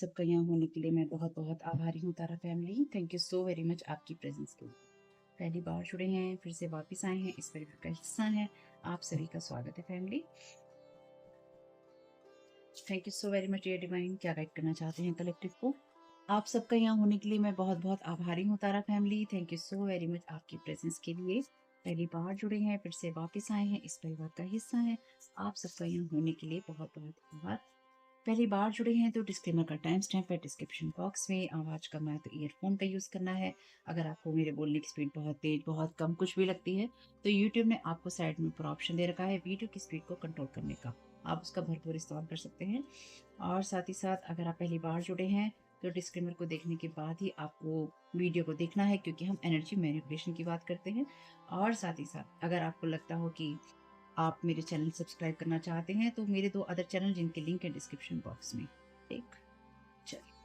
सबका यहाँ होने के लिए मैं बहुत बहुत आभारी हूँ Tara family. Thank you so very much आपकी प्रेजेंस के लिए। पहली बार जुड़े हैं, फिर से वापस आए हैं, इस परिवार का हिस्सा है, आप सभी का स्वागत है family. Thank you so very much dear divine. क्या गाइड करना चाहते हैं कलेक्टिव को? आप सबका यहाँ होने के लिए मैं बहुत बहुत आभारी हूँ Tara family. Thank you so very much आपकी प्रेजेंस के लिए। पहली बार जुड़े हैं, फिर से वापस आए हैं, इस परिवार का हिस्सा है, आप सबका यहाँ होने के लिए बहुत बहुत आभार। पहली बार जुड़े हैं तो डिस्क्लेमर का टाइम स्टैम्प है डिस्क्रिप्शन बॉक्स में। आवाज कम है तो ईयरफोन का यूज करना है। अगर आपको मेरे बोलने की स्पीड बहुत तेज, बहुत कम कुछ भी लगती है तो यूट्यूब ने आपको साइड में ऊपर ऑप्शन दे रखा है वीडियो की स्पीड को कंट्रोल करने का, आप उसका भरपूर इस्तेमाल कर सकते हैं। और साथ ही साथ अगर आप पहली बार जुड़े हैं तो डिस्क्लेमर को देखने के बाद ही आपको वीडियो को देखना है, क्योंकि हम एनर्जी मैनिपुलेशन की बात करते हैं। और साथ ही साथ अगर आपको लगता हो कि आप मेरे चैनल सब्सक्राइब करना चाहते हैं तो मेरे 2 अदर चैनल जिनके लिंक है डिस्क्रिप्शन बॉक्स में। ठीक, चलिए।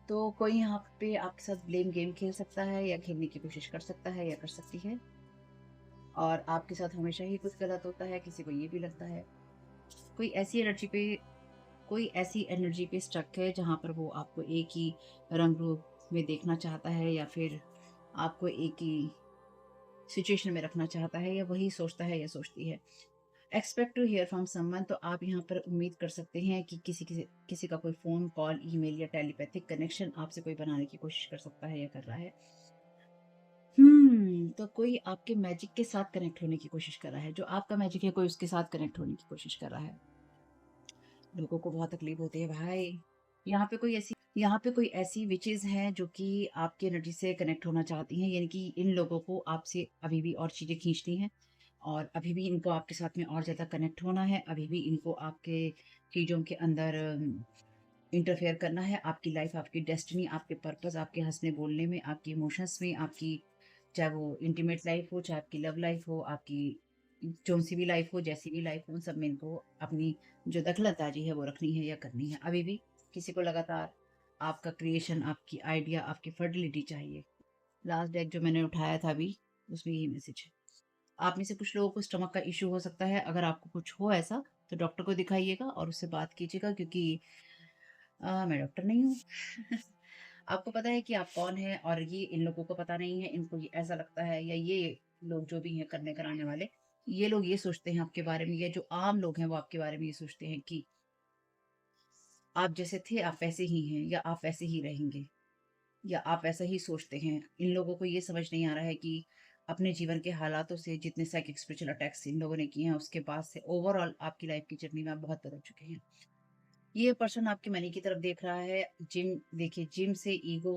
तो कोई यहाँ पे आपके साथ ब्लेम गेम खेल सकता है या खेलने की कोशिश कर सकता है या कर सकती है, और आपके साथ हमेशा ही कुछ गलत होता है, किसी को ये भी लगता है। कोई ऐसी एनर्जी पे कोई ऐसी एनर्जी पे स्टक है जहाँ पर वो आपको एक ही रंग रूप में देखना चाहता है, या फिर आपको एक ही सिचुएशन में रखना चाहता है, या वही सोचता है या सोचती है। Expect to hear from someone, तो आप यहाँ पर उम्मीद कर सकते हैं कि किसी किसी किसी का कोई फोन कॉल, ईमेल या टेलीपैथिक कनेक्शन आपसे कोई बनाने की कोशिश कर सकता है या कर रहा है। तो कोई आपके मैजिक के साथ कनेक्ट होने की कोशिश कर रहा है, जो आपका मैजिक है कोई उसके साथ कनेक्ट होने की कोशिश कर रहा है। लोगों को बहुत तकलीफ होती है भाई। यहाँ पे कोई ऐसी विचेज हैं जो कि आपकी एनर्जी से कनेक्ट होना चाहती हैं, यानी कि इन लोगों को आपसे अभी भी और चीजें खींचती हैं, और अभी भी इनको आपके साथ में और ज्यादा कनेक्ट होना है, अभी भी इनको आपके चीजों के अंदर इंटरफेयर करना है। आपकी लाइफ, आपकी डेस्टिनी, आपके पर्पस, आपके हंसने बोलने में, आपकी इमोशंस में, आपकी चाहे वो इंटीमेट लाइफ हो, चाहे आपकी लव लाइफ हो, आपकी जो सी भी लाइफ हो, जैसी भी लाइफ हो, उन सब में इनको अपनी जो दखलंदाजी है वो रखनी है या करनी है। अभी भी किसी को लगातार आपका क्रिएशन, आपकी आइडिया, आपकी फर्टिलिटी चाहिए। लास्ट डेक जो मैंने उठाया था अभी, उसमें यही मैसेज है। आप में से कुछ लोगों को स्टमक का इश्यू हो सकता है। अगर आपको कुछ हो ऐसा तो डॉक्टर को दिखाइएगा और उससे बात कीजिएगा, क्योंकि मैं डॉक्टर नहीं हूँ। आपको पता है कि आप कौन हैं, और ये इन लोगों को पता नहीं है। इनको ये ऐसा लगता है, या ये लोग जो भी हैं करने कराने वाले, ये लोग ये सोचते हैं आपके बारे में, ये जो आम लोग हैं वो आपके बारे में ये सोचते हैं कि आप जैसे थे आप वैसे ही हैं, या आप वैसे ही रहेंगे, या आप ऐसा ही सोचते हैं। इन लोगों को ये समझ नहीं आ रहा है कि अपने जीवन के हालातों से, जितने साइकिक स्पिरिचुअल अटैक्स इन लोगों ने किए हैं, उसके बाद से ओवरऑल आपकी लाइफ की जर्नी में आप बहुत बदल चुके हैं। ये पर्सन आपके मनी की तरफ देख रहा है। जिम देखिए, जिम से ईगो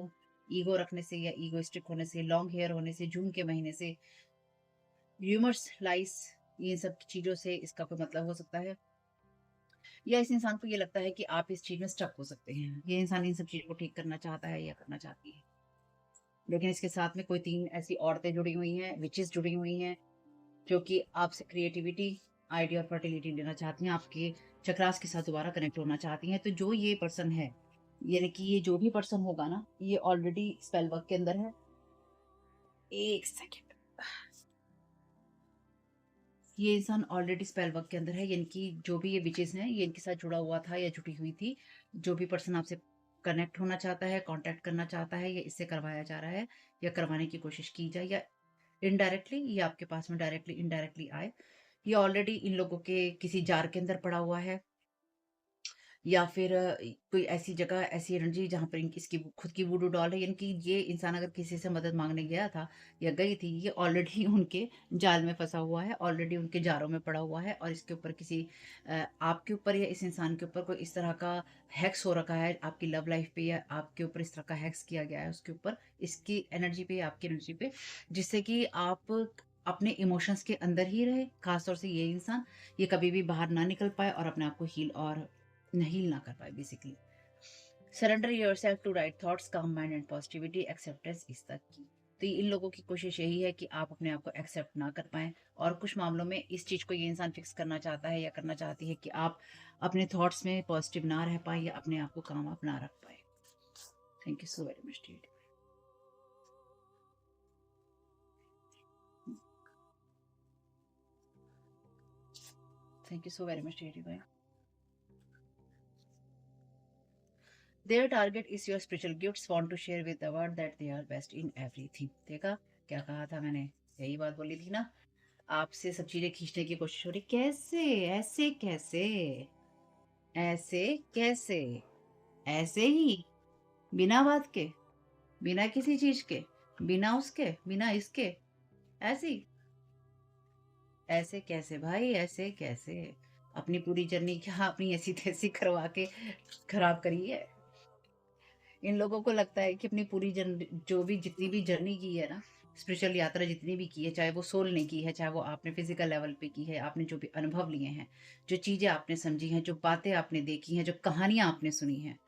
ईगो रखने से, या ईगोइस्टिक होने से, लॉन्ग हेयर होने से, जून के महीने से, ह्यूमर्स लाइस, ये सब चीजों से इसका कोई मतलब हो सकता है। या इस इंसान को ये लगता है कि आप इस चीज में स्टक हो सकते हैं। ये इंसान इन सब चीजों को ठीक करना चाहता है या करना चाहती है, लेकिन इसके साथ में कोई 3 ऐसी औरतें जुड़ी हुई हैं, विचेस जुड़ी हुई हैं, जो कि आपसे क्रिएटिविटी, आइडिया और फर्टिलिटी लेना चाहती हैं, आपके चक्रास के साथ दोबारा कनेक्ट होना चाहती हैं। तो जो ये पर्सन है, यानी कि ये जो भी पर्सन होगा ना, ये ऑलरेडी स्पेल वर्क के अंदर है। एक सेकेंड, ये इंसान ऑलरेडी स्पेल वर्क के अंदर है, यानी कि जो भी ये विचेस हैं ये इनके साथ जुड़ा हुआ था या जुटी हुई थी। जो भी पर्सन आपसे कनेक्ट होना चाहता है, कांटेक्ट करना चाहता है, या इससे करवाया जा रहा है, या करवाने की कोशिश की जाए, या इनडायरेक्टली ये आपके पास में डायरेक्टली इनडायरेक्टली आए, ये ऑलरेडी इन लोगों के किसी जार के अंदर पड़ा हुआ है, या फिर कोई ऐसी जगह, ऐसी एनर्जी जहाँ पर इसकी खुद की वुडू डॉल है। यानी कि ये इंसान अगर किसी से मदद मांगने गया था या गई थी, ये ऑलरेडी उनके जाल में फंसा हुआ है, ऑलरेडी उनके जारों में पड़ा हुआ है, और इसके ऊपर किसी आपके ऊपर या इस इंसान के ऊपर कोई इस तरह का हैक्स हो रखा है, आपकी लव लाइफ पे, या आपके ऊपर इस तरह का हैक्स किया गया है उसके ऊपर, इसकी एनर्जी पे, आपकी एनर्जी पे, जिससे कि आप अपने इमोशंस के अंदर ही रहे। खासतौर से ये इंसान, ये कभी भी बाहर ना निकल पाए और अपने आप को हील और हील ना कर पाए basically. Surrender yourself to right thoughts, calm mind and positivity, acceptance is the key. तो इन लोगों की कोशिश यही है कि आप अपने आप को एक्सेप्ट ना कर पाए, और कुछ मामलों में इस चीज को ये इंसान फिक्स करना चाहता है या करना चाहती है कि आप अपने थॉट्स में पॉजिटिव ना रह पाए, या अपने आप को काम आप ना रख पाए। Thank you so very much. Thank you so very much. Their target is your spiritual gifts want to share with the world that they are best in everything. देखा क्या कहा था मैंने, यही बात बोली थी ना। आपसे सब चीजें खींचने की कोशिश हो रही, कैसे, ऐसे कैसे, ऐसे कैसे, ऐसे ही, बिना बात के, बिना किसी चीज के, बिना उसके, बिना इसके, ऐसे ही, ऐसे कैसे भाई, ऐसे कैसे? अपनी पूरी जर्नी क्या अपनी ऐसी तैसी करवा के खराब करी है? इन लोगों को लगता है कि अपनी पूरी जो भी जितनी भी जर्नी की है ना, स्पिरिचुअल यात्रा जितनी भी की है, चाहे वो सोल ने की है, चाहे वो आपने फिजिकल लेवल पे की है, आपने जो भी अनुभव लिए हैं, जो चीजें आपने समझी हैं, जो बातें आपने देखी हैं, जो कहानियां आपने सुनी हैं,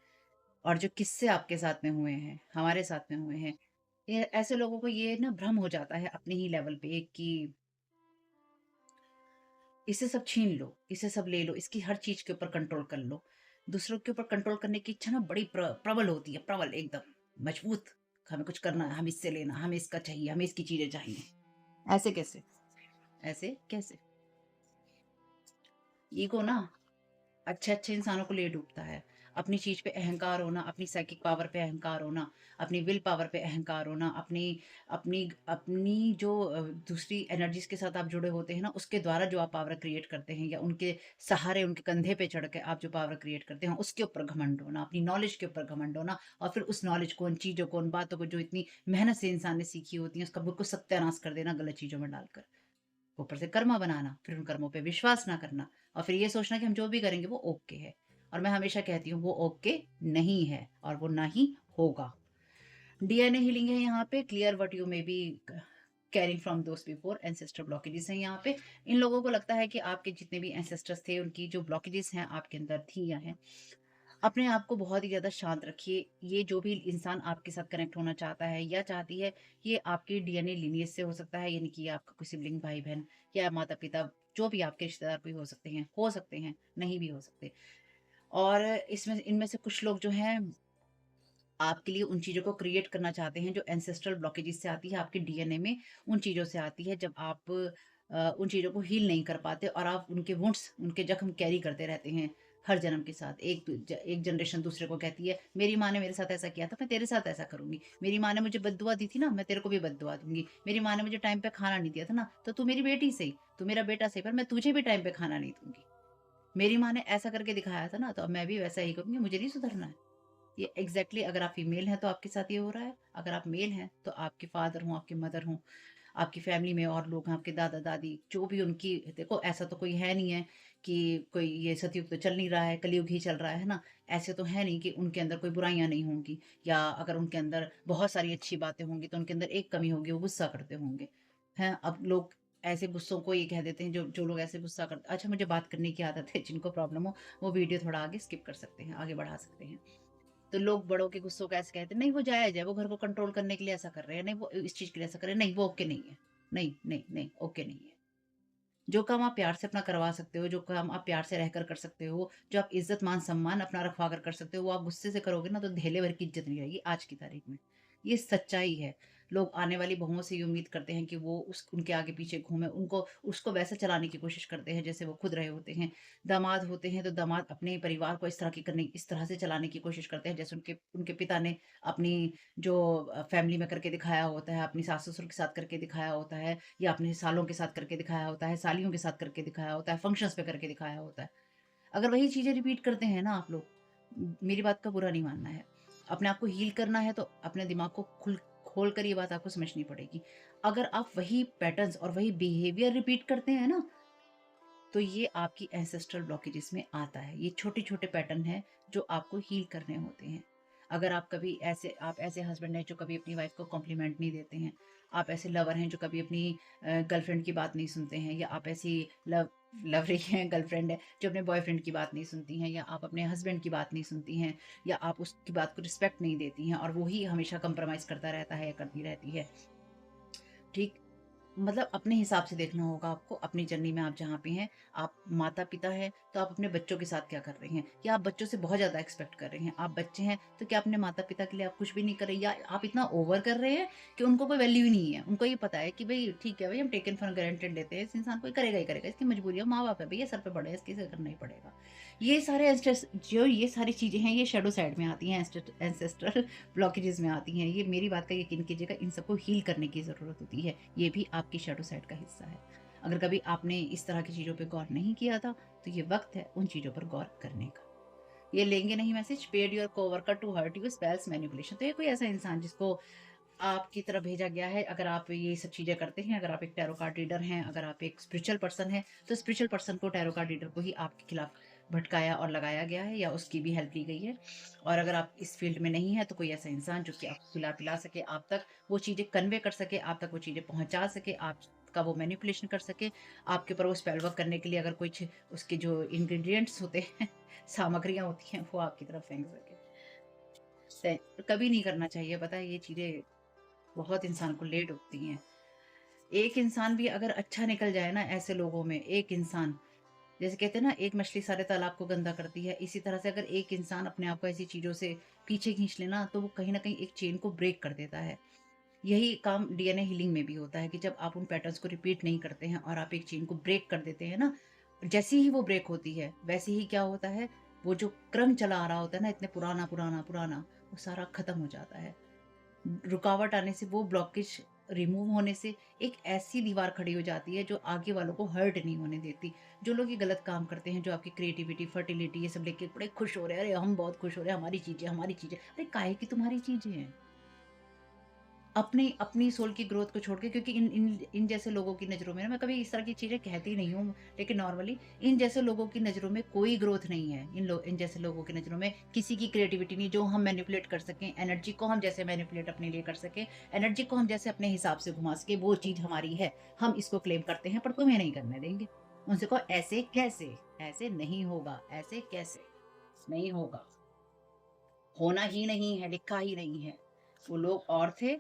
और जो किस्से आपके साथ में हुए हैं, हमारे साथ में हुए हैं, ये ऐसे लोगों को ये ना भ्रम हो जाता है अपने ही लेवल पे कि इसे सब छीन लो, इसे सब ले लो, इसकी हर चीज के ऊपर कंट्रोल कर लो। दूसरों के ऊपर कंट्रोल करने की इच्छा ना बड़ी प्रबल होती है, प्रबल एकदम मजबूत। हमें कुछ करना है, हम इससे लेना, हमें इसका चाहिए, हमें इसकी चीजें चाहिए। ऐसे कैसे, ऐसे कैसे? ईगो ना अच्छे अच्छे इंसानों को ले डूबता है। अपनी चीज पे अहंकार होना, अपनी साइकिक पावर पे अहंकार होना, अपनी विल पावर पे अहंकार होना, अपनी अपनी अपनी जो दूसरी एनर्जीज के साथ आप जुड़े होते हैं ना, उसके द्वारा जो आप पावर क्रिएट करते हैं, या उनके सहारे, उनके कंधे पे चढ़ के आप जो पावर क्रिएट करते हैं, उसके ऊपर घमंड होना, अपनी नॉलेज के ऊपर घमंड होना, और फिर उस नॉलेज को, उन चीजों को, उन बातों को जो इतनी मेहनत से इंसान ने सीखी होती है, उसका बिल्कुल सत्यानाश कर देना गलत चीजों में डालकर। ऊपर से कर्मा बनाना, फिर उन कर्मों पे विश्वास ना करना, और फिर ये सोचना कि हम जो भी करेंगे वो ओके है। और मैं हमेशा कहती हूँ वो ओके नहीं है, और वो ना ही होगा। डीएनए हीलिंग है यहाँ पे, clear what you may be carrying from those before, ancestor blockages हैं यहाँ पे। इन लोगों को लगता है कि आपके जितने भी एंसेस्टर्स थे, उनकी जो ब्लॉकेजेस हैं आपके अंदर थी या हैं। अपने आप को बहुत ही ज़्यादा शांत रखिए। ये जो भी इंसान आपके साथ कनेक्ट होना चाहता है या चाहती है, ये आपके डीएनए लिनिएज से हो सकता है, यानी कि आपका कोई सिबलिंग, भाई बहन, या माता पिता, जो भी आपके रिश्तेदार कोई हो सकते हैं, नहीं भी हो सकते। और इसमें इनमें से कुछ लोग जो हैं आपके लिए उन चीज़ों को क्रिएट करना चाहते हैं जो एंसेस्ट्रल ब्लॉकेजेस से आती है, आपके डीएनए में उन चीज़ों से आती है, जब आप उन चीज़ों को हील नहीं कर पाते, और आप उनके वुंड्स, उनके जख्म कैरी करते रहते हैं हर जन्म के साथ। एक जनरेशन दूसरे को कहती है, मेरी माँ ने मेरे साथ ऐसा किया था, मैं तेरे साथ ऐसा करूंगी। मेरी माँ ने मुझे बद्दुआ दी थी ना, मैं तेरे को भी बद्दुआ दूंगी। मेरी माँ ने मुझे टाइम पे खाना नहीं दिया था ना, तो तू मेरी बेटी सही, तू मेरा बेटा सही, पर मैं तुझे भी टाइम पे खाना नहीं दूंगी। मेरी माँ ने ऐसा करके दिखाया था ना, तो अब मैं भी वैसा ही करूंगी, मुझे नहीं सुधरना है। ये एग्जैक्टली अगर आप फीमेल हैं तो आपके साथ ये हो रहा है, अगर आप मेल हैं तो आपके फादर हों, आपके मदर हों, आपकी फैमिली में और लोग हैं, आपके दादा दादी, जो भी उनकी, देखो ऐसा तो कोई है नहीं है कि कोई ये सतयुग तो चल नहीं रहा है, कलयुग ही चल रहा है ना। ऐसे तो है नहीं कि उनके अंदर कोई बुराइयां नहीं होंगी, या अगर उनके अंदर बहुत सारी अच्छी बातें होंगी तो उनके अंदर एक कमी होगी, वो गुस्सा करते होंगे। हैं, अब लोग ऐसे गुस्सों को ये कह देते हैं, जो जो लोग ऐसे गुस्सा करते, अच्छा मुझे बात करने की आदत है, जिनको प्रॉब्लम हो वो वीडियो थोड़ा आगे स्किप कर सकते हैं, आगे बढ़ा सकते हैं। तो लोग बड़ों के गुस्सों को ऐसे कहते हैं, नहीं वो जायज है, वो घर को कंट्रोल करने के लिए ऐसा कर रहे हैं, नहीं वो इस चीज के लिए ऐसा कर रहे हैं, नहीं वो ओके नहीं है, नहीं नहीं नहीं ओके नहीं है। जो काम आप प्यार से अपना करवा सकते हो, जो काम आप प्यार से रहकर कर सकते हो, जो आप इज्जत मान सम्मान अपना रखवा कर सकते हो, वो आप गुस्से से करोगे ना, तो धेले भर की इज्जत नहीं रहेगी आज की तारीख में। ये सच्चाई है। लोग आने वाली बहुओं से ये उम्मीद करते हैं कि वो उस उनके आगे पीछे घूमे, उनको उसको वैसा चलाने की कोशिश करते हैं जैसे वो खुद रहे होते हैं। दामाद होते हैं तो दामाद अपने परिवार को इस तरह से चलाने की कोशिश करते हैं जैसे उनके उनके पिता ने अपनी जो फैमिली में करके दिखाया होता है, अपनी सास ससुर के साथ करके दिखाया होता है, या अपने सालों के साथ करके दिखाया होता है, सालियों के साथ करके दिखाया होता है, फंक्शंस पे करके दिखाया होता है। अगर वही चीज़ें रिपीट करते हैं ना आप लोग, मेरी बात का बुरा नहीं मानना है। अपने आप को हील करना है तो अपने दिमाग को खुल खोल कर ये बात आपको समझनी पड़ेगी। अगर आप वही पैटर्न्स और वही बिहेवियर रिपीट करते हैं ना, तो ये आपकी एंसेस्ट्रल ब्लॉकेजेस में आता है। ये छोटे-छोटे पैटर्न हैं जो आपको हील करने होते हैं। अगर आप ऐसे हस्बैंड हैं जो कभी अपनी वाइफ को कॉम्प्लीमेंट नहीं देते हैं, आप ऐसे लवर हैं जो कभी अपनी गर्लफ्रेंड की बात नहीं सुनते हैं, या आप ऐसी लवरी हैं, गर्लफ्रेंड है जो अपने बॉयफ्रेंड की बात नहीं सुनती हैं, या आप अपने हस्बैंड की बात नहीं सुनती हैं, या आप उसकी बात को रिस्पेक्ट नहीं देती हैं, और वो ही हमेशा कंप्रोमाइज़ करता रहता है या करती रहती है। ठीक, मतलब अपने हिसाब से देखना होगा आपको, अपनी जर्नी में आप जहाँ पे हैं। आप माता-पिता हैं, तो आप अपने बच्चों के साथ क्या कर रहे हैं? या आप बच्चों से बहुत ज़्यादा एक्सपेक्ट कर रहे हैं? आप बच्चे हैं, तो क्या अपने माता-पिता के लिए आप कुछ भी नहीं कर रहे, या आप इतना ओवर कर रहे हैं कि उनको कोई वैल्यू ही नहीं है? उनको ये पता है कि भई ठीक है भई, हम टेकन फॉर ग्रांटेड लेते हैं, इस इंसान को ये करेगा ही करेगा, इसकी मजबूरी है, माँ-बाप है भैया, सर पे बड़े हैं, इसके से करना ही पड़ेगा। ये सारे ये सारी चीज़ें हैं, ये शैडो साइड में आती हैं, एंसेस्ट्रल ब्लॉकेजेस में आती हैं। ये मेरी बात का यकीन कीजिएगा, इन सबको हील करने की ज़रूरत होती है। ये भी आपकी शैडो साइड का हिस्सा है। अगर कभी आपने इस तरह की चीज़ों पे गौर नहीं किया था, तो ये वक़्त है उन चीज़ों पर गौर करने का। ये लेंगे नहीं message, paid your coworker to hurt you, spells manipulation. तो ये कोई ऐसा इंसान जिसको आपकी तरफ भेजा गया है, अगर आप ये सब चीज़ें करते हैं, अगर आप एक टैरो कार्ड रीडर हैं, अगर आप एक स्पिरिचुअल पर्सन हैं, तो स्पिरिचुअल पर्सन को, टैरो कार्ड रीडर को ही आपके खिलाफ भटकाया और लगाया गया है, या उसकी भी हेल्प ली गई है। और अगर आप इस फील्ड में नहीं है, तो कोई ऐसा इंसान जो कि आपको पिला सके, आप तक वो चीज़ें कन्वे कर सके, आप तक वो चीज़ें पहुँचा सके, आपका वो मैनिपुलेशन कर सके, आपके ऊपर वो स्पेल वर्क करने के लिए अगर कुछ उसके जो इंग्रेडिएंट्स होते हैं, सामग्रियाँ होती हैं, वो आपकी तरफ फेंक सके। कभी नहीं करना चाहिए, पता है ये चीज़ें बहुत इंसान को लेट होती हैं। एक इंसान भी अगर अच्छा निकल जाए ना ऐसे लोगों में, एक इंसान, जैसे कहते हैं ना, एक मछली सारे तालाब को गंदा करती है, इसी तरह से अगर एक इंसान अपने आप को ऐसी चीज़ों से पीछे खींच लेना, तो वो कहीं न कहीं एक चेन को ब्रेक कर देता है। यही काम डीएनए हीलिंग में भी होता है कि जब आप उन पैटर्न्स को रिपीट नहीं करते हैं और आप एक चेन को ब्रेक कर देते हैं ना, जैसे ही वो ब्रेक होती है, वैसे ही क्या होता है, वो जो क्रम चला आ रहा होता है ना, इतने पुराना, पुराना, पुराना, वो सारा खत्म हो जाता है। रुकावट आने से, वो ब्लॉकेज रिमूव होने से एक ऐसी दीवार खड़ी हो जाती है जो आगे वालों को हर्ट नहीं होने देती। जो लोग ये गलत काम करते हैं, जो आपकी क्रिएटिविटी, फर्टिलिटी ये सब लेके बड़े खुश हो रहे हैं, अरे हम बहुत खुश हो रहे हैं, हमारी चीज़ें, हमारी चीज़ें। अरे काहे की तुम्हारी चीज़ें हैं? अपनी अपनी सोल की ग्रोथ को छोड़ के, क्योंकि इन इन इन जैसे लोगों की नज़रों में ना, मैं कभी इस तरह की चीज़ें कहती नहीं हूँ, लेकिन नॉर्मली इन जैसे लोगों की नज़रों में कोई ग्रोथ नहीं है। इन जैसे लोगों की नज़रों में किसी की क्रिएटिविटी नहीं, जो हम मैनिपुलेट कर सकें, एनर्जी को हम जैसे मैनिपुलेट अपने लिए कर सकें, एनर्जी को हम जैसे अपने हिसाब से घुमा सकें, वो चीज़ हमारी है। हम इसको क्लेम करते हैं, पर तुम्हें नहीं करने देंगे। उनसे कहो ऐसे कैसे? ऐसे नहीं होगा, ऐसे कैसे? नहीं होगा। होना ही नहीं है, लिखा ही नहीं है। वो लोग और थे,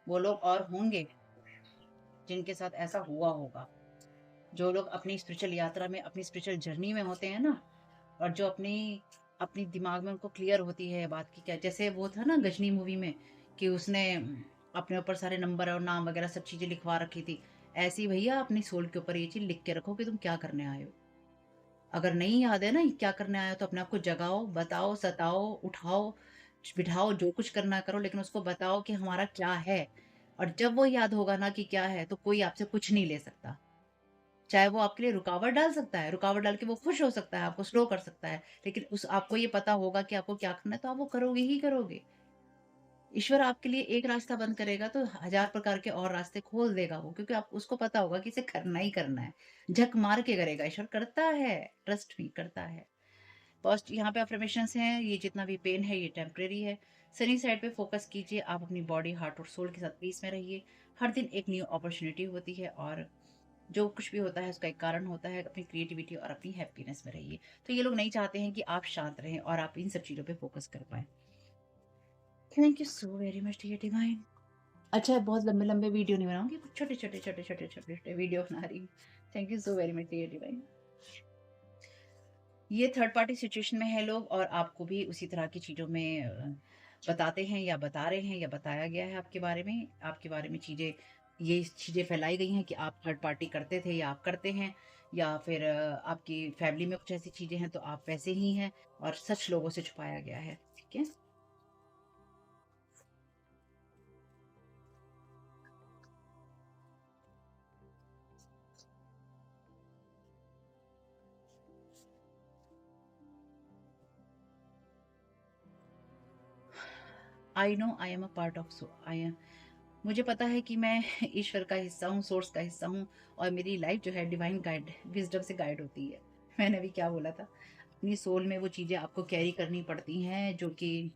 वो लोग और होंगे जिनके साथ ऐसा हुआ होगा। जो लोग अपनी स्पिरिचुअल यात्रा में, अपनी स्पिरिचुअल जर्नी में होते हैं ना, और जो अपनी अपनी दिमाग में उनको क्लियर होती है बात की क्या, जैसे वो था ना गजनी मूवी में, कि उसने अपने ऊपर सारे नंबर और नाम वगैरह सब चीज़ें लिखवा रखी थी। ऐसे ही भैया अपनी सोल के ऊपर ये चीज़ लिख के रखो कि तुम क्या करने आए हो। अगर नहीं याद है ना ये क्या करने आए हो, तो अपने आप को जगाओ, बताओ, सताओ, उठाओ, बिठाओ, जो कुछ करना करो, लेकिन उसको बताओ कि हमारा क्या है। और जब वो याद होगा ना कि क्या है, तो कोई आपसे कुछ नहीं ले सकता। चाहे वो आपके लिए रुकावट डाल सकता है, रुकावट डाल के वो खुश हो सकता है, आपको स्लो कर सकता है, लेकिन उस आपको ये पता होगा कि आपको क्या करना है, तो आप वो करोगे ही करोगे। ईश्वर आपके लिए एक रास्ता बंद करेगा, तो हज़ार प्रकार के और रास्ते खोल देगा वो, क्योंकि आप उसको पता होगा कि इसे करना ही करना है। झक मार के करेगा, ईश्वर करता है, ट्रस्ट मी करता है। फर्स्ट यहाँ पे अफ़र्मेशंस हैं, ये जितना भी पेन है ये टेम्परेरी है। सनी साइड पे फ़ोकस कीजिए, आप अपनी बॉडी, हार्ट और सोल के साथ पीस में रहिए। हर दिन एक न्यू अपॉर्च्युनिटी होती है, और जो कुछ भी होता है उसका एक कारण होता है। अपनी क्रिएटिविटी और अपनी हैप्पीनेस में रहिए। तो ये लोग नहीं चाहते हैं कि आप शांत रहें और आप इन सब चीज़ों पे फ़ोकस कर पाएँ। Thank you so very much dear divine. अच्छा, बहुत लंबे-लंबे वीडियो नहीं बनाऊँगी, कुछ छोटे-छोटे, छोटे-छोटे, छोटे-छोटे वीडियो बना रही हूँ। Thank you so very much dear divine. ये थर्ड पार्टी सिचुएशन में है लोग, और आपको भी उसी तरह की चीज़ों में बताते हैं, या बता रहे हैं, या बताया गया है आपके बारे में चीज़ें, ये चीज़ें फैलाई गई हैं कि आप थर्ड पार्टी करते थे, या आप करते हैं, या फिर आपकी फैमिली में कुछ ऐसी चीज़ें हैं, तो आप वैसे ही हैं, और सच लोगों से छुपाया गया है। ठीक है? I know I am a part of so I am मुझे पता है कि मैं ईश्वर का हिस्सा हूँ, सोर्स का हिस्सा हूँ, और मेरी लाइफ जो है डिवाइन गाइड, विज़डम से गाइड होती है। मैंने अभी क्या बोला था? अपनी सोल में वो चीज़ें आपको कैरी करनी पड़ती हैं, जो कि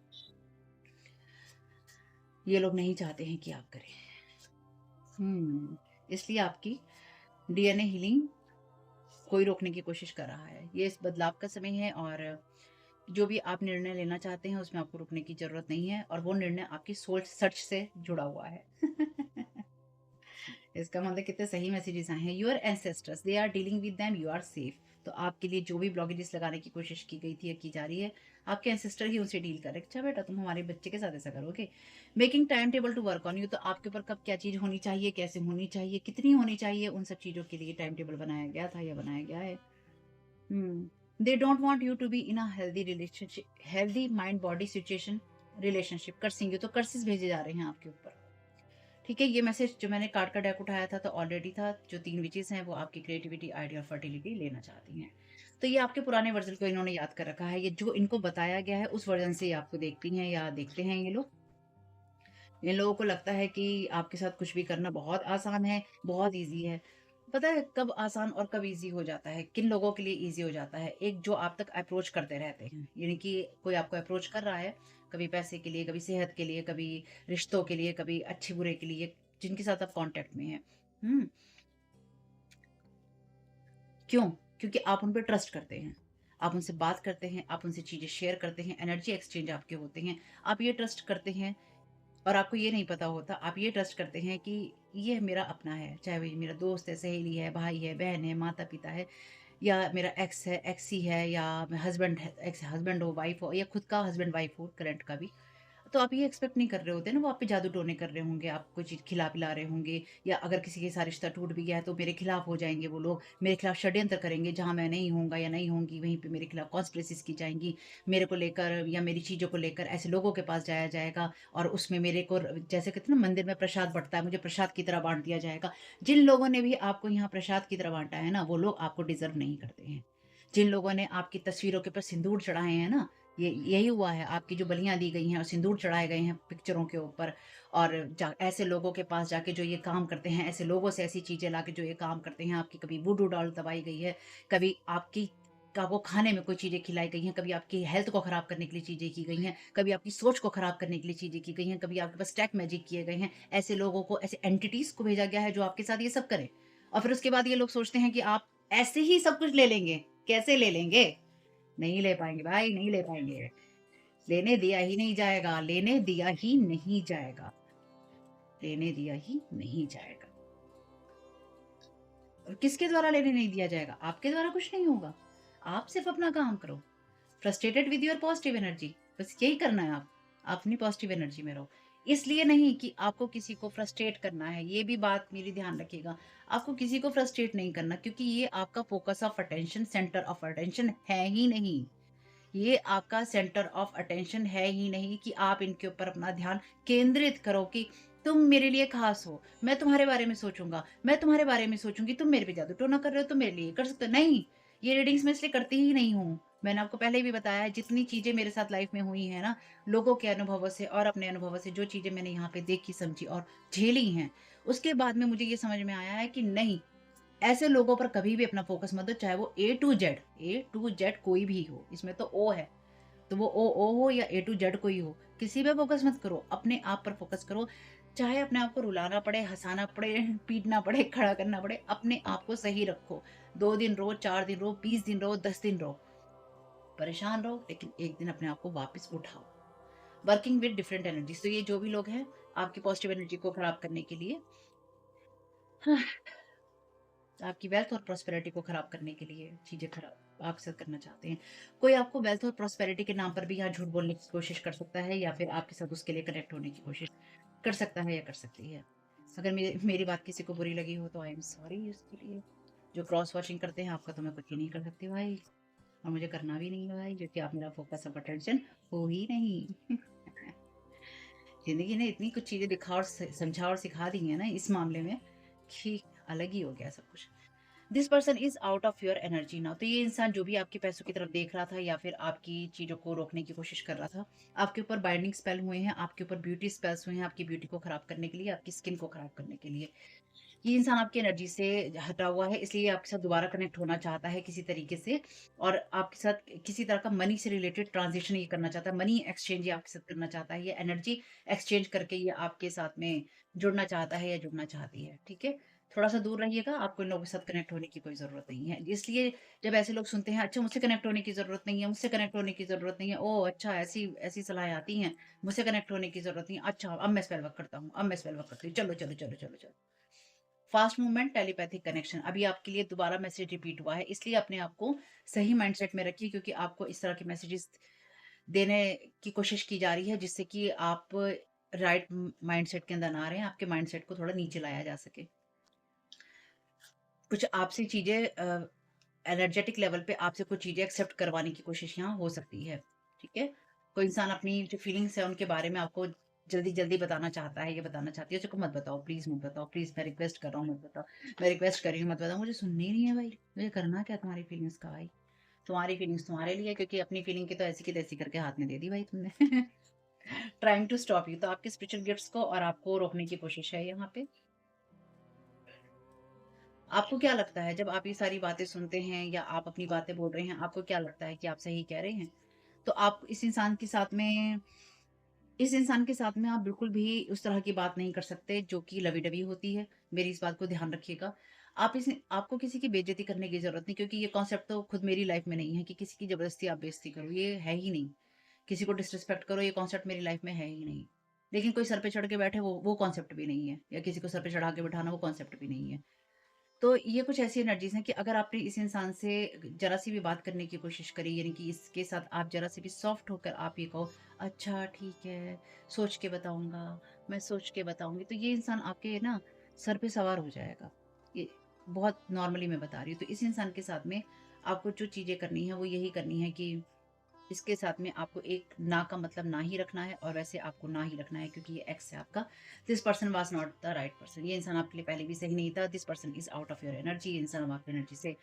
ये लोग नहीं चाहते हैं कि आप करें। इसलिए आपकी डीएनए हीलिंग कोई रोकने की कोशिश कर रहा है। ये इस बदलाव का समय है, और जो भी आप निर्णय लेना चाहते हैं, उसमें आपको रुकने की ज़रूरत नहीं है, और वो निर्णय आपकी सोच सच से जुड़ा हुआ है। इसका मतलब कितने सही मैसेजेस आए हैं। Your ancestors they are dealing with them, you are safe. तो आपके लिए जो भी ब्लॉकेजेस लगाने की कोशिश की गई थी या की जा रही है, आपके एंसेस्टर ही उनसे डील कर रहे हैं। अच्छा बेटा, तुम हमारे बच्चे के साथ ऐसा करोगे। Making time table to work on you, तो आपके ऊपर कब क्या चीज़ होनी चाहिए, कैसे होनी चाहिए, कितनी होनी चाहिए, उन सब चीज़ों के लिए टाइम टेबल बनाया गया था या बनाया गया है। Hmm they don't want you to be in a healthy relationship, healthy mind body situation relationship. Cursing, तो कर्सिस भेजे जा रहे हैं आपके ऊपर। ठीक है, ये मैसेज जो मैंने कार्ड का डेक उठाया था तो ऑलरेडी था। जो 3 विचेस हैं वो आपकी क्रिएटिविटी, आइडिया और फर्टिलिटी लेना चाहती हैं। तो ये आपके पुराने वर्ज़न को इन्होंने याद कर रखा है। ये जो इनको बताया गया है उस वर्ज़न से ये आपको देखती हैं या देखते हैं ये लोग। इन लोगों को लगता है कि आपके साथ कुछ भी करना बहुत आसान है, बहुत ईज़ी है। पता है कब आसान और कब ईज़ी हो जाता है? किन लोगों के लिए ईज़ी हो जाता है? एक जो आप तक अप्रोच करते रहते हैं, यानी कि कोई आपको अप्रोच कर रहा है, कभी पैसे के लिए, कभी सेहत के लिए, कभी रिश्तों के लिए, कभी अच्छे-बुरे के लिए, जिनके साथ आप कॉन्टैक्ट में हैं। हुँ, क्यों? क्योंकि आप उन पे ट्रस्ट करते हैं। आप उनसे बात करते हैं, आप उनसे चीज़ें शेयर करते हैं, एनर्जी एक्सचेंज आपके होते हैं। आप ये ट्रस्ट करते हैं और आपको ये नहीं पता होता, आप ये ट्रस्ट करते हैं कि ये मेरा अपना है, चाहे वो मेरा दोस्त है, सहेली है, भाई है, बहन है, माता-पिता है, या मेरा एक्स है, एक्सी है, या हस्बैंड है, एक्स हस्बैंड हो, वाइफ हो, या खुद का हस्बैंड वाइफ हो, करंट का भी। तो आप ये एक्सपेक्ट नहीं कर रहे होते ना, वो आप पे जादू-टोने कर रहे होंगे, आप कोई चीज़ खिला-पिला रहे होंगे, या अगर किसी के साथ रिश्ता टूट भी गया है तो मेरे खिलाफ हो जाएँगे वो लोग, मेरे खिलाफ षड्यंत्र करेंगे, जहाँ मैं नहीं होऊँगा या नहीं होंगी वहीं पे मेरे खिलाफ कॉन्स्पिरेसीज़ की जाएँगी। मेरे को लेकर या मेरी चीज़ों को लेकर ऐसे लोगों के पास जाया जाएगा और उसमें मेरे को जैसे कहते हैं ना, मंदिर में प्रसाद बँटता है, मुझे प्रसाद की तरह बाँट दिया जाएगा। जिन लोगों ने भी आपको यहाँ प्रसाद की तरह बाँटा है ना, वो लोग आपको डिज़र्व नहीं करते हैं। जिन लोगों ने आपकी तस्वीरों के ऊपर सिंदूर चढ़ाए हैं ना, ये यही हुआ है। आपकी जो बलियाँ दी गई हैं और सिंदूर चढ़ाए गए हैं पिक्चरों के ऊपर, और जा ऐसे लोगों के पास जाके जो ये काम करते हैं, ऐसे लोगों से ऐसी चीज़ें लाके जो ये काम करते हैं, आपकी कभी वुडू डॉल दबाई गई है, कभी आपको खाने में कोई चीज़ें खिलाई गई हैं, कभी आपकी हेल्थ को खराब करने के लिए चीज़ें की गई हैं, कभी आपकी सोच को खराब करने के लिए चीज़ें की गई हैं, कभी आपके पास स्टैक मैजिक किए गए हैं। ऐसे लोगों को, ऐसे एंटिटीज़ को भेजा गया है जो आपके साथ ये सब करें। और फिर उसके बाद ये लोग सोचते हैं कि आप ऐसे ही सब कुछ ले लेंगे। कैसे ले लेंगे? नहीं ले पाएँगे भाई, नहीं ले पाएँगे। लेने दिया ही नहीं जाएगा, लेने दिया ही नहीं जाएगा, लेने दिया ही नहीं जाएगा। और किसके द्वारा लेने नहीं दिया जाएगा? आपके द्वारा कुछ नहीं होगा। आप सिर्फ़ अपना काम करो। Frustrated with your positive energy, बस यही करना है आप। आप अपनी पॉजिटिव एनर्जी में रहो। इसलिए नहीं कि आपको किसी को फ्रस्ट्रेट करना है, ये भी बात मेरी ध्यान रखिएगा। आपको किसी को फ्रस्ट्रेट नहीं करना, क्योंकि ये आपका focus of attention, centre of attention है ही नहीं। ये आपका सेंटर ऑफ अटेंशन है ही नहीं कि आप इनके ऊपर अपना ध्यान केंद्रित करो कि तुम मेरे लिए खास हो, मैं तुम्हारे बारे में सोचूंगा, मैं तुम्हारे बारे में सोचूंगी, तुम मेरे पे जादू टोना कर रहे हो, तुम मेरे लिए कर सकते हो। नहीं, ये रीडिंग्स मैं इसलिए करती ही नहीं हूँ। मैंने आपको पहले भी बताया है, जितनी चीजें मेरे साथ लाइफ में हुई है ना, लोगों के अनुभवों से और अपने अनुभवों से, जो चीजें मैंने यहाँ पे देखी, समझी और झेली हैं, उसके बाद में मुझे ये समझ में आया है कि नहीं, ऐसे लोगों पर कभी भी अपना फ़ोकस मत दो, चाहे वो ए टू जेड कोई भी हो, इसमें तो ओ है, तो वो ओ हो या ए टू जेड कोई हो, किसी पे फ़ोकस मत करो, अपने आप पर फ़ोकस करो। चाहे अपने आप को रुलाना पड़े, हँसाना पड़े, पीटना पड़े, खड़ा करना पड़े, अपने आप को सही रखो। 2 दिन रहो, 4 दिन रहो, 20 दिन रहो, 10 दिन रहो, परेशान रहो, लेकिन एक दिन अपने आप को वापस उठाओ। वर्किंग विद डिफरेंट एनर्जीज़, तो ये जो भी लोग हैं, आपकी पॉज़िटिव एनर्जी को ख़राब करने के लिए आपकी वेल्थ और प्रॉस्पेरिटी को खराब करने के लिए चीज़ें खराब आपके साथ करना चाहते हैं। कोई आपको वेल्थ और प्रॉस्पेरिटी के नाम पर भी यहाँ झूठ बोलने की कोशिश कर सकता है, या फिर आपके साथ उसके लिए कनेक्ट होने की कोशिश कर सकता है या कर सकती है। अगर मेरी मेरी बात किसी को बुरी लगी हो तो आई एम सॉरी उसके लिए। जो क्रॉस वॉचिंग करते हैं, आपका तो मैं कुछ ही नहीं कर सकती भाई, और मुझे करना भी नहीं है भाई, क्योंकि आप मेरा फोकस ऑफ अटेंशन हो ही नहीं। ज़िंदगी ने इतनी कुछ चीज़ें दिखा और समझा और सिखा दी हैं ना इस मामले में, कि अलग ही हो गया सब कुछ। This person is out of your energy now, तो ये इंसान जो भी आपके पैसों की तरफ देख रहा था या फिर आपकी चीज़ों को रोकने की कोशिश कर रहा था, आपके ऊपर बाइंडिंग स्पेल हुए हैं, आपके ऊपर ब्यूटी स्पेल्स हुए हैं, आपकी ब्यूटी को खराब करने के लिए, आपकी स्किन को खराब करने के लिए। ये इंसान आपकी एनर्जी से हटा हुआ है, इसलिए ये आपके साथ दोबारा कनेक्ट होना चाहता है किसी तरीके से, और आपके साथ किसी तरह का मनी से रिलेटेड ट्रांजेक्शन ये करना चाहता है, मनी एक्सचेंज ये आपके साथ करना चाहता है, ये एनर्जी एक्सचेंज करके ये आपके साथ में जुड़ना चाहता है या जुड़ना चाहती है। ठीक है, थोड़ा सा दूर रहिएगा, आपको इन लोगों के साथ कनेक्ट होने की कोई ज़रूरत नहीं है। इसलिए जब ऐसे लोग सुनते हैं, अच्छा मुझसे कनेक्ट होने की ज़रूरत नहीं है, मुझसे कनेक्ट होने की ज़रूरत नहीं है, ओह अच्छा, ऐसी ऐसी सलाहें आती हैं, मुझसे कनेक्ट होने की ज़रूरत नहीं है, अच्छा अब मैं स्पेल वर्क करता हूँ, अब मैं स्पेल वर्क करती हूँ, चलो चलो चलो चलो चलो। फास्ट मूवमेंट, टेलीपैथिक कनेक्शन, अभी आपके लिए दोबारा मैसेज रिपीट हुआ है, इसलिए अपने आप को सही माइंडसेट में रखिए, क्योंकि आपको इस तरह के मैसेजेस देने की कोशिश की जा रही है, जिससे कि आप राइट माइंडसेट के अंदर ना आ रहे हैं, आपके माइंडसेट को थोड़ा नीचे लाया जा सके। कुछ आपसे चीजें एनर्जेटिक लेवल पे आपसे कुछ चीज़ें एक्सेप्ट करवाने की कोशिश यहाँ हो सकती है, ठीक है? कोई इंसान अपनी जो फीलिंग्स है उनके बारे में आपको जल्दी-जल्दी बताना चाहता है, ये बताना चाहती है, उसको मत बताओ, प्लीज़ मत बताओ, प्लीज़ मैं रिक्वेस्ट कर रहा हूँ मत बताओ। मैं रिक्वेस्ट कर रही हूँ मत बताओ, मुझे सुननी ही नहीं है भाई, मुझे करना क्या है तुम्हारी फीलिंग्स का भाई? तुम्हारी फीलिंग्स तुम्हारे लिए, क्योंकि अपनी फीलिंग की तो ऐसी की तैसी करके हाथ में दे दी भाई तुमने। ट्राइंग टू स्टॉप यू, तो आपके स्पिरिचुअल गिफ्ट्स को और आपको रोकने की कोशिश है यहाँ पे। आपको क्या लगता है जब आप ये सारी बातें सुनते हैं या आप अपनी बातें बोल रहे हैं, आपको क्या लगता है कि आप सही कह रहे हैं? तो आप इस इंसान के साथ में आप बिल्कुल भी उस तरह की बात नहीं कर सकते जो कि लवी-डवी होती है। मेरी इस बात को ध्यान रखिएगा। आपको किसी की बेइज़्ज़ती करने की ज़रूरत नहीं, क्योंकि ये कॉन्सेप्ट तो खुद मेरी लाइफ़ में नहीं है कि किसी की ज़बरदस्ती आप बेइज़्ज़ती करो, ये है ही नहीं। किसी को डिसरिस्पेक्ट करो, ये कॉन्सेप्ट मेरी लाइफ़ में है ही नहीं। लेकिन कोई सर पे चढ़ के बैठे, वो कॉन्सेप्ट भी नहीं है, या किसी को सर पे चढ़ा के बिठाना, वो कॉन्सेप्ट भी नहीं है। तो ये कुछ ऐसी एनर्जीज़ हैं कि अगर आपने इस इंसान से ज़रा-सी भी बात करने की कोशिश करी, यानी कि इसके साथ आप ज़रा-सी भी सॉफ्ट होकर आप ये कहो, "अच्छा ठीक है, सोच के बताऊँगा, मैं सोच के बताऊँगी", तो ये इंसान आपके ना सर पे सवार हो जाएगा। ये बहुत नॉर्मली मैं बता रही हूँ। तो इस इंसान के साथ में आपको जो चीज़ें करनी है, वो यही करनी है कि इसके साथ में आपको एक ना का मतलब ना ही रखना है, और वैसे आपको ना ही रखना है, क्योंकि ये एक्स है आपका। This person was not the right person, ये इंसान आपके लिए पहले भी सही नहीं था। This person is out of your energy, ये इंसान अब आपकी एनर्जी से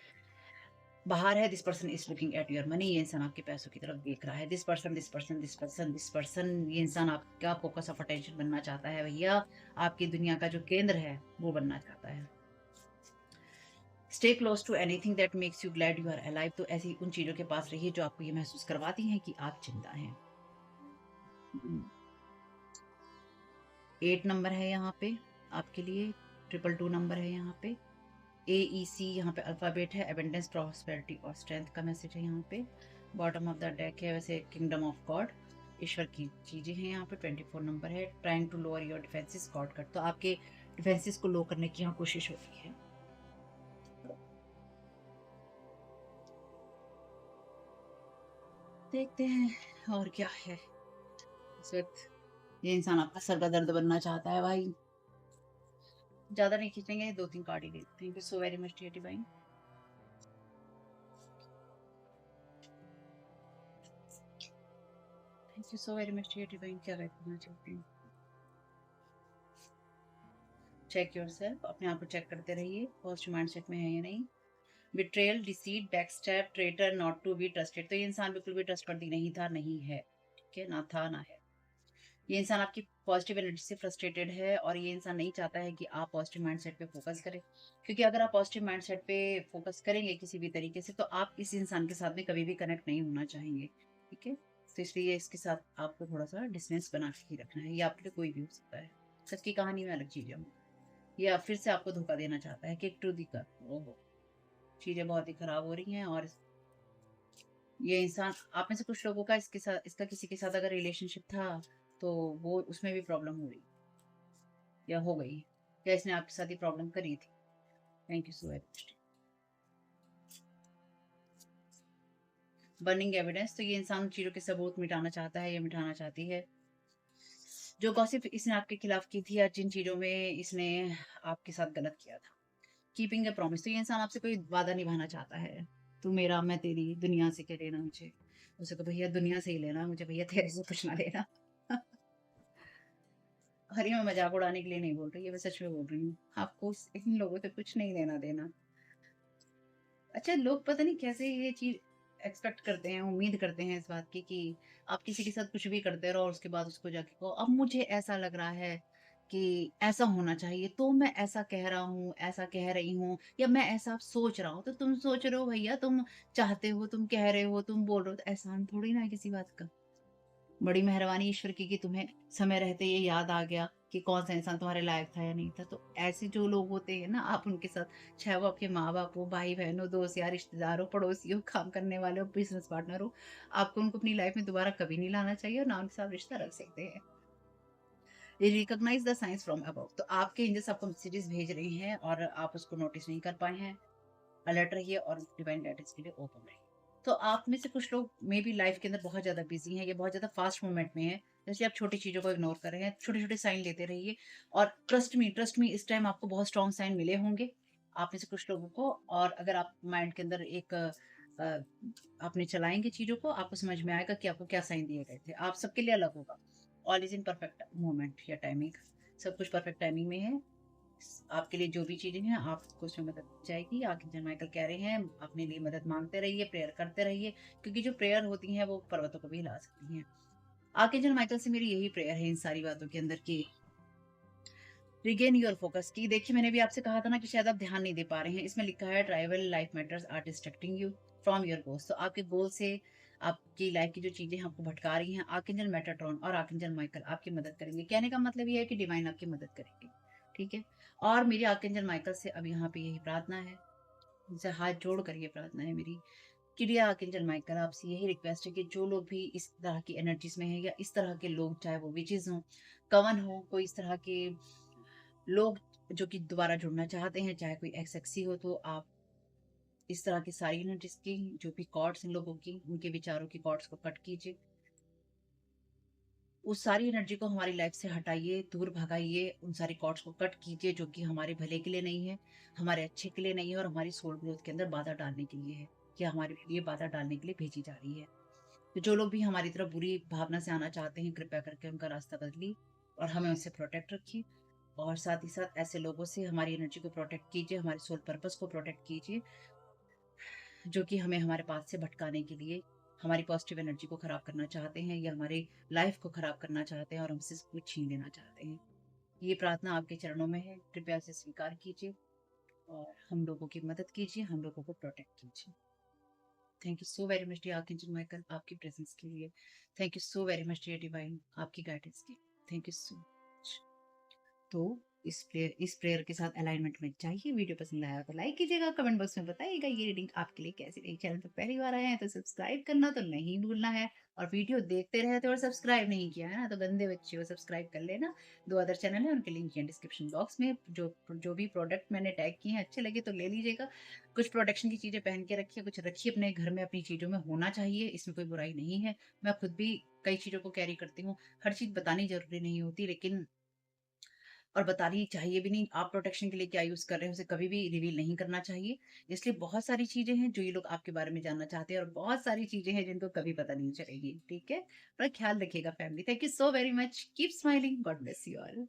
बाहर है। This person is looking at your money, ये इंसान आपके पैसों की तरफ देख रहा है। दिस पर्सन, ये इंसान आपका फोकस ऑफ अटेंशन बनना चाहता है भैया, आपकी दुनिया का जो केंद्र है, वो बनना चाहता है। Stay close to anything that makes you glad you are alive, तो ऐसी उन चीज़ों के पास रहिए जो आपको ये महसूस करवाती हैं कि आप जिंदा हैं। 8 नंबर है यहाँ पे आपके लिए, 222 नंबर है यहाँ पे, AEC यहाँ पे अल्फ़ाबेट है, अबंडेंस, प्रॉस्पेरिटी और स्ट्रेंथ का मैसेज है यहाँ पे। बॉटम ऑफ द डेक है वैसे किंगडम ऑफ गॉड, ईश्वर की चीज़ें हैं यहाँ पे। 24 नंबर है, trying to lower your defences, god cut, तो आपके डिफेंसेस को लो करने की यहाँ कोशिश होती है। देखते हैं और क्या है इस वक्त। ये इंसान आपका सर का दर्द बनना चाहता है भाई। ज़्यादा नहीं खींचेंगे, 2-3 कार्ड ही देखते हैं। So very much dear divine. Thank you so very much dear divine. क्या कहना चाहते हैं? चेक योरसेल्फ, अपने आप को चेक करते रहिए, पॉजिटिव माइंडसेट में है या नहीं। Betrayal, deceit, backstab, traitor, not to be trusted, तो ये इंसान बिल्कुल भी ट्रस्टवर्दी नहीं था, नहीं है, ठीक है? ना था ना है। ये इंसान आपकी पॉजिटिव एनर्जी से फ्रस्ट्रेटेड है, और ये इंसान नहीं चाहता है कि आप पॉजिटिव माइंडसेट पे फोकस करें, क्योंकि अगर आप पॉजिटिव माइंडसेट पे फोकस करेंगे किसी भी तरीके से, तो आप इस इंसान के साथ में कभी भी कनेक्ट नहीं होना चाहेंगे, ठीक है? तो इसलिए इसके साथ आपको थोड़ा सा डिस्टेंस बना के ही रखना है। ये आपके लिए कोई भी हो सकता है, सबकी कहानी में अलग चीजें हों। या फिर से आपको धोखा देना चाहता है, कि टू दी कर, ओहो, चीजें बहुत ही खराब हो रही हैं। और ये इंसान, आप में से कुछ लोगों का इसका किसी के साथ अगर रिलेशनशिप था, तो वो उसमें भी प्रॉब्लम हो रही या हो गई, या इसने आपके साथ ही प्रॉब्लम करी थी। Thank you so much. Burning evidence, तो ये इंसान चीज़ों के सबूत मिटाना चाहता है या मिटाना चाहती है। जो गॉसिप इसने आपके खिलाफ की थी, या जिन चीज़ों में इसने आपके साथ गलत किया था। कीपिंग ए प्रॉमिस, तो ये इंसान आपसे कोई वादा निभाना चाहता है। तू मेरा, मैं तेरी, दुनिया से क्या लेना मुझे। उसे कहो भैया दुनिया से ही लेना मुझे, भैया तेरे से कुछ ना लेना। अरे मैं मजाक उड़ाने के लिए नहीं बोल रही, ये मैं सच में बोल रही हूँ। आपको इन लोगों से कुछ नहीं लेना देना। अच्छा, लोग पता नहीं कैसे ये चीज़ एक्सपेक्ट करते हैं, उम्मीद करते हैं इस बात की कि आप किसी के साथ कुछ भी करते रहो और उसके बाद उसको जाके कहो, अब मुझे ऐसा लग रहा है कि ऐसा होना चाहिए, तो मैं ऐसा कह रहा हूँ, ऐसा कह रही हूँ, या मैं ऐसा सोच रहा हूँ। तो तुम सोच रहे हो भैया, तुम चाहते हो, तुम कह रहे हो, तुम बोल रहे हो, तो एहसान थोड़ी ना है किसी बात का। बड़ी मेहरबानी ईश्वर की कि तुम्हें समय रहते ये याद आ गया कि कौन-सा इंसान तुम्हारे लायक था या नहीं था। तो ऐसे जो लोग होते हैं ना, आप उनके साथ, चाहे वो आपके माँ-बाप हो, भाई-बहन हो, दोस्त यार, रिश्तेदार हो, पड़ोसी हो, काम करने वाले हो, बिज़नेस पार्टनर हो, आपको उनको अपनी लाइफ़ में दोबारा कभी नहीं लाना चाहिए, और ना उनके साथ रिश्ता रख सकते हैं। ये recognise the science from above, तो आपके एंजेल्स आपको मैसेजेस भेज रहे हैं और आप उसको नोटिस नहीं कर पाए हैं। अलर्ट रहिए और डिवाइन गाइडेंस के लिए ओपन रहिए। तो आप में से कुछ लोग मे बी लाइफ के अंदर बहुत ज़्यादा बिज़ी हैं, या बहुत ज़्यादा फास्ट मूवमेंट में हैं। जैसे आप छोटी चीज़ों को इग्नोर कर रहे हैं, छोटे-छोटे साइन लेते रहिए, और ट्रस्ट मी इस टाइम आपको बहुत स्ट्रॉन्ग साइन मिले होंगे। आप में से कुछ लोगों को, और अगर आप माइंड के अंदर एक आपने चलाएंगे चीजों को, आपको समझ में आएगा कि आपको क्या साइन दिए गए थे। आप सबके लिए अलग होगा। All is in perfect moment या टाइमिंग, सब कुछ परफेक्ट टाइमिंग में है। आपके लिए जो भी चीजें हैं आपको उसमें मदद मिल जाएगी। आर्कएंजल माइकल कह रहे हैं अपने लिए मदद मांगते रहिए, प्रेयर करते रहिए, क्योंकि जो प्रेयर होती है वो पर्वतों को भी हिला सकती हैं। आर्कएंजल माइकल से मेरी यही प्रेयर है इन सारी बातों के अंदर की रिगेन योर फोकस की। देखिए मैंने भी आपसे कहा था ना कि शायद आप ध्यान नहीं दे पा रहे हैं। इसमें लिखा है trivial life matters are distracting you from your goals. तो आपके गोल से आपकी लाइफ की जो चीजें आपको भटका रही हैं, आर्कएंजल मेटाट्रॉन और आर्कएंजल माइकल आपकी मदद करेंगे। कहने का मतलब ये है कि डिवाइन आपकी मदद करेंगे। ठीक है। और मेरी आर्कएंजल माइकल से अब यहाँ पे यही प्रार्थना है, उनसे हाथ जोड़ कर ये प्रार्थना है मेरी कि डियर आर्कएंजल माइकल, आपसे यही रिक्वेस्ट है कि जो लोग भी इस तरह की एनर्जीज में है, या इस तरह के लोग, चाहे वो विचेस हों, कवन हो, कोई इस तरह के लोग जो कि दोबारा जुड़ना चाहते हैं, चाहे कोई एक्स एक्सी हो, तो आप इस तरह की सारी एनर्जीज की जो भी कॉर्ड्स इन लोगों की, उनके विचारों की कॉर्ड्स को कट कीजिए। उस सारी एनर्जी को हमारी लाइफ से हटाइए, दूर भगाइए, उन सारी कॉर्ड्स को कट कीजिए जो कि हमारे भले के लिए नहीं है, हमारे अच्छे के लिए नहीं है, और हमारी सोल ग्रोथ के अंदर बाधा डालने के लिए है, या हमारे लिए बाधा डालने के लिए भेजी जा रही है। तो जो लोग भी हमारी तरफ बुरी भावना से आना चाहते हैं, कृपया करके उनका रास्ता बदलिए और हमें उनसे प्रोटेक्ट रखिए। और साथ ही साथ ऐसे लोगों से हमारी एनर्जी को प्रोटेक्ट कीजिए, हमारे सोल पर्पस को प्रोटेक्ट कीजिए, जो कि हमें हमारे पाथ से भटकाने के लिए, हमारी पॉजिटिव एनर्जी को खराब करना चाहते हैं, या हमारी लाइफ को खराब करना चाहते हैं और हमसे सब कुछ छीन लेना चाहते हैं। ये प्रार्थना आपके चरणों में है, कृपया से स्वीकार कीजिए और हम लोगों की मदद कीजिए, हम लोगों को प्रोटेक्ट कीजिए। Thank you so very much dear archangel Michael आपकी प्रेजेंस के लिए। Thank you so very much dear divine आपकी गाइडेंस के। Thank you so much. तो इस प्रेयर के साथ अलाइनमेंट में चाहिए। वीडियो पसंद आया तो लाइक कीजिएगा, कमेंट बॉक्स में बताइएगा ये रीडिंग आपके लिए कैसी रही। चैनल पर पहली बार आए हैं तो सब्सक्राइब करना तो नहीं भूलना है, और वीडियो देखते रहे थे और सब्सक्राइब नहीं किया है ना, तो गंदे बच्चे हो, सब्सक्राइब कर लेना। 2 अदर चैनल है, उनके लिंक है डिस्क्रिप्शन बॉक्स में। जो जो भी प्रोडक्ट मैंने टैग किए हैं अच्छे लगे तो ले लीजिएगा। कुछ प्रोटेक्शन की चीजें पहन के रखिए, कुछ रखिए अपने घर में, अपनी चीजों में होना चाहिए, इसमें कोई बुराई नहीं है। मैं खुद भी कई चीजों को कैरी करती हूँ। हर चीज बतानी जरूरी नहीं होती, लेकिन और बतानी चाहिए भी नहीं। आप प्रोटेक्शन के लिए क्या यूज कर रहे हैं उसे कभी भी रिवील नहीं करना चाहिए। इसलिए बहुत सारी चीजें हैं जो ये लोग आपके बारे में जानना चाहते हैं, और बहुत सारी चीजें हैं जिनको कभी पता नहीं चलेगी। ठीक है, पर ख्याल रखिएगा family. Thank you so very much, keep smiling, God bless you all.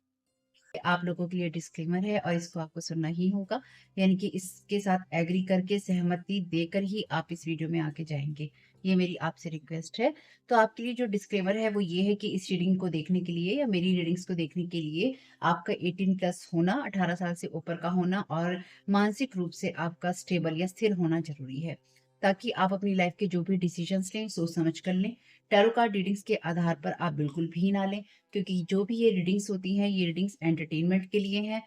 आप लोगों के लिए डिस्क्लेमर है और इसको आपको सुनना ही होगा, यानी कि इसके साथ एग्री करके, सहमति देकर ही आप इस वीडियो में आगे जाएंगे। ये मेरी आपसे रिक्वेस्ट है। तो आपके लिए जो डिस्क्लेमर है वो ये है कि इस रीडिंग को देखने के लिए, या मेरी रीडिंग्स को देखने के लिए, आपका 18 प्लस होना, 18 साल से ऊपर का होना, और मानसिक रूप से आपका स्टेबल या स्थिर होना जरूरी है, ताकि आप अपनी लाइफ के जो भी डिसीजंस लें सोच समझ कर लें। टैरो कार्ड रीडिंग्स के आधार पर आप बिल्कुल भी ना लें, क्योंकि जो भी ये रीडिंग्स होती हैं, ये रीडिंग्स एंटरटेनमेंट के लिए हैं,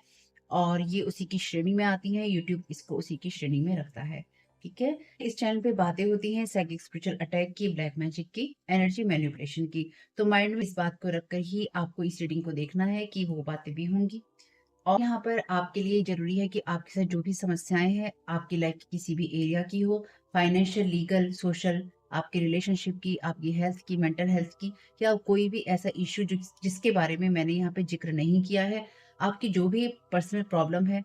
और ये उसी की श्रेणी में आती हैं। यूट्यूब इसको उसी की श्रेणी में रखता है। ठीक है। इस चैनल पे बातें होती हैं साइकिक स्पिरिचुअल अटैक की, ब्लैक मैजिक की, एनर्जी मैनिपुलेशन की। तो माइंड में इस बात को रखकर ही आपको इस रीडिंग को देखना है कि वो बातें भी होंगी। और यहाँ पर आपके लिए जरूरी है कि आपके साथ जो भी समस्याएं हैं, आपकी लाइफ की किसी भी एरिया की हो, फाइनेंशियल, लीगल, सोशल, आपके रिलेशनशिप की, आपकी हेल्थ की, मेंटल हेल्थ की, या कोई भी ऐसा इश्यू जिसके बारे में मैंने यहाँ पे जिक्र नहीं किया है, आपकी जो भी पर्सनल प्रॉब्लम है,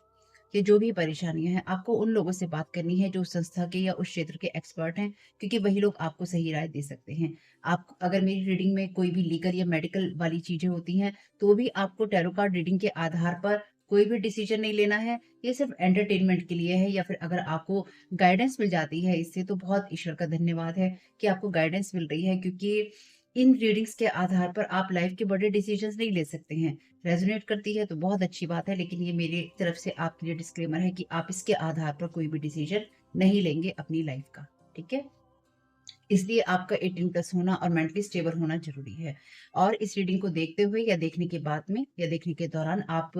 ये जो भी परेशानियां हैं, आपको उन लोगों से बात करनी है जो उस संस्था के या उस क्षेत्र के एक्सपर्ट हैं, क्योंकि वही लोग आपको सही राय दे सकते हैं। आप अगर मेरी रीडिंग में कोई भी लीगल या मेडिकल वाली चीजें होती हैं, तो भी आपको टैरो कार्ड रीडिंग के आधार पर कोई भी डिसीजन नहीं लेना है। ये सिर्फ एंटरटेनमेंट के लिए है, या फिर अगर आपको गाइडेंस मिल जाती है इससे, तो बहुत ईश्वर का धन्यवाद है कि आपको गाइडेंस मिल रही है, क्योंकि इन रीडिंग्स के आधार पर आप लाइफ के बड़े डिसीजंस नहीं ले सकते हैं। रेजोनेट करती है तो बहुत अच्छी बात है, लेकिन ये मेरी तरफ से आपके लिए डिस्क्लेमर है कि आप इसके आधार पर कोई भी डिसीजन नहीं लेंगे अपनी लाइफ का। ठीक है। इसलिए आपका 18 प्लस होना और मेंटली स्टेबल होना जरूरी है। और इस रीडिंग को देखते हुए या देखने के बाद में या देखने के दौरान आप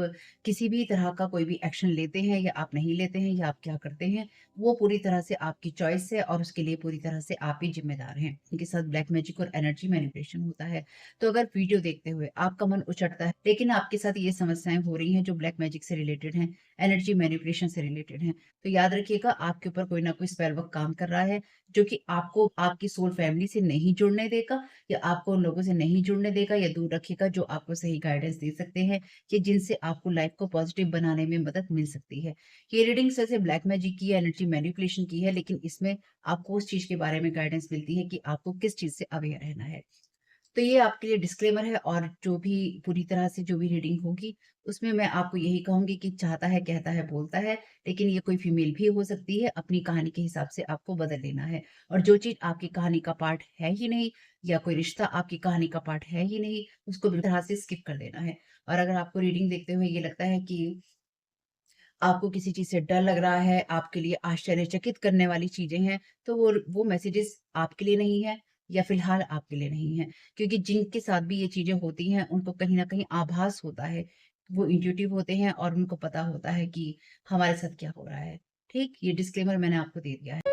किसी भी तरह का कोई भी एक्शन लेते हैं या आप नहीं लेते हैं, या आप क्या करते हैं, वो पूरी तरह से आपकी चॉइस है, और उसके लिए पूरी तरह से आप ही जिम्मेदार हैं। इनके साथ ब्लैक मैजिक और एनर्जी मैनिपुलेशन होता है। तो अगर वीडियो देखते हुए आपका मन उचटता है, लेकिन आपके साथ ये समस्याएं हो रही हैं जो ब्लैक मैजिक से रिलेटेड हैं, एनर्जी मैनिपुलेशन से रिलेटेड हैं, तो याद रखिएगा आपके ऊपर कोई ना कोई स्पेल वर्क काम कर रहा है, जो कि आपको आपकी सोल फैमिली से नहीं जुड़ने देगा या आपको उन लोगों से नहीं जुड़ने देगा या दूर रखेगा जो आपको सही गाइडेंस दे सकते हैं कि जिनसे आपको लाइफ को पॉजिटिव बनाने में मदद मिल सकती है। ये रीडिंग वैसे ब्लैक मैजिक की है, एनर्जी मैनिपुलेशन की है, लेकिन इसमें आपको उस चीज़ के बारे में गाइडेंस मिलती है कि आपको किस चीज़ से अवेयर रहना है। तो ये आपके लिए डिस्क्लेमर है और जो भी पूरी तरह से जो भी रीडिंग होगी, उसमें मैं आपको यही कहूँगी कि चाहता है, कहता है, बोलता है, लेकिन ये कोई फीमेल भी हो सकती है, अपनी कहानी के हिसाब से आपको बदल लेना है। और जो चीज़ आपकी कहानी का पार्ट है ही नहीं या कोई रिश्ता आपकी कहानी का पार्ट है ही नहीं, उसको बिल्कुल तरह से स्किप कर देना है। और अगर आपको रीडिंग देखते हुए ये लगता है कि आपको किसी चीज़ से डर लग रहा है, आपके लिए आश्चर्यचकित करने वाली चीज़ें हैं, तो वो मैसेजेस आपके लिए नहीं है या फ़िलहाल आपके लिए नहीं है। क्योंकि जिनके साथ भी ये चीज़ें होती हैं, उनको कहीं न कहीं आभास होता है। वो इंट्यूटिव होते हैं और उनको पता होता है कि हमारे साथ क्या हो रहा है। ठीक? ये डिस्क्लेमर मैंने आपको दे दिया है।